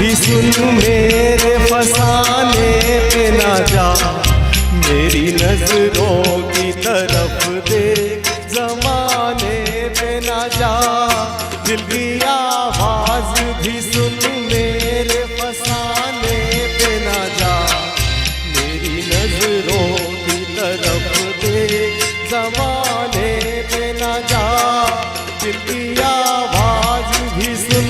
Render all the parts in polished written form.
भी सुन, मेरे फसाने पे ना जा, मेरी नजरों की तरफ देख, ज़माने पे ना जा। दिल की आवाज भी सुन, मेरे फसाने पे ना जा, मेरी नजरों की तरफ देख, ज़माने पे ना जा। दिल की आवाज भी सुन।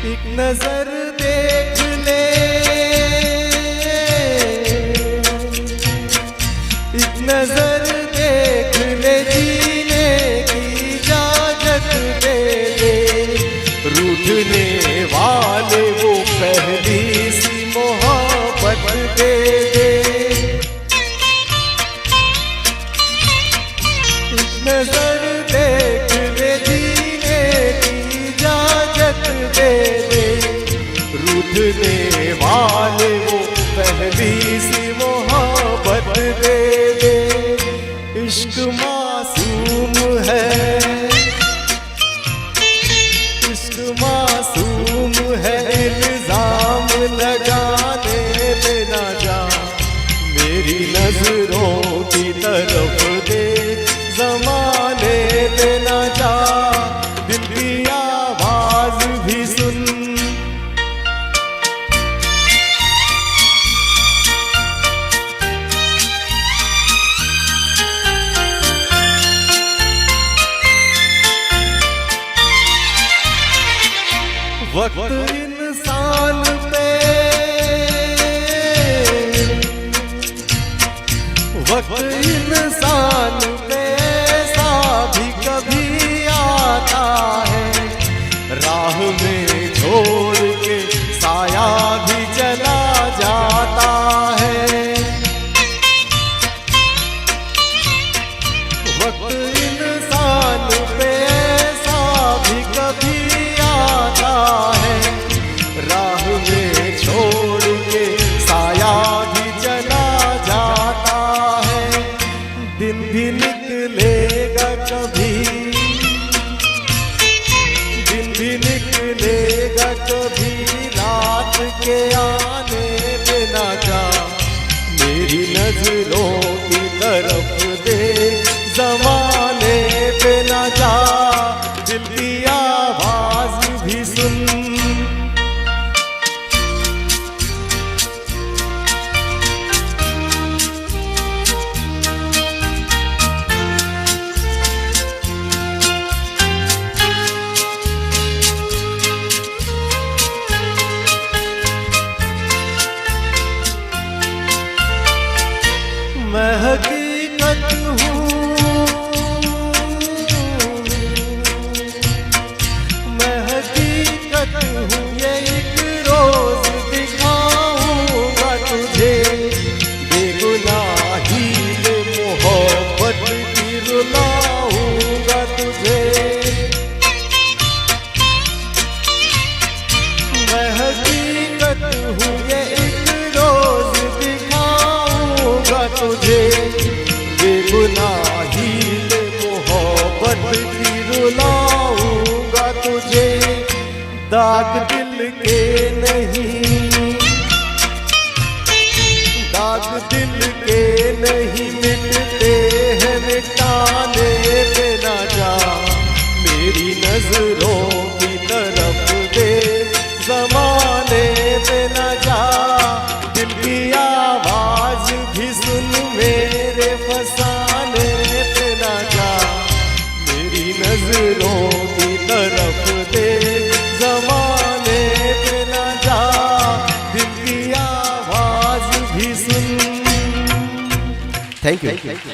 एक नजर देख ले, एक नजर देख ले, जीने की इजाजत दे दे। रूठने वाले वो पहली सी मोहब्बत दे दे। एक नजर देख ले, जीने की इजाजत दे दे। रूठने वाले वो पहली सी मोहब्बत दे दे। इश्क मासूम है, इश्क मासूम है, इल्जाम लगाने पे ना जा, मेरी नजरों की तरफ दे, ज़माने पे ना जा। दिल की आवाज भी सुन। वक्त इंसान पे, वक्त इंसान पे ऐसा भी कभी आता है, राह में छोड़ के साया भी चला जाता है। वक्त इंसान पे ऐसा भी कभी आता है, राह में छोड़ के साया भी चला जाता है। दिन भी निकलेगा कभी, दिन भी निकलेगा कभी, रात के आने पे ना जा, मेरी नजरों की तरफ दे, ज़माने पे ना जा। दिल की आवाज भी सुन। मैं हकीकत हूँ, मैं हकीकत हूँ, ये एक रोज दिखाऊंगा तुझे, बेगुनाही में मोहब्बत की रुलाऊंगा तुझे। मैं हकीकत हूँ, ये एक रोज दिखाऊंगा तुझे, बेगुनाही में मोहब्बत की रुलाऊंगा तुझे। दाग दिल के नहीं, दाग दिल के नहीं, मिटते हैं मिटाने पे ना जा, मेरी नजरों की तरफ दे, ज़माने पे ना जा। दिल की आवाज भी सुन, मेरे फसाने पे ना जा, मेरी नजरों की तरफ दे, ज़माने पे ना जा। दिल की आवाज भी सुन। Thank you.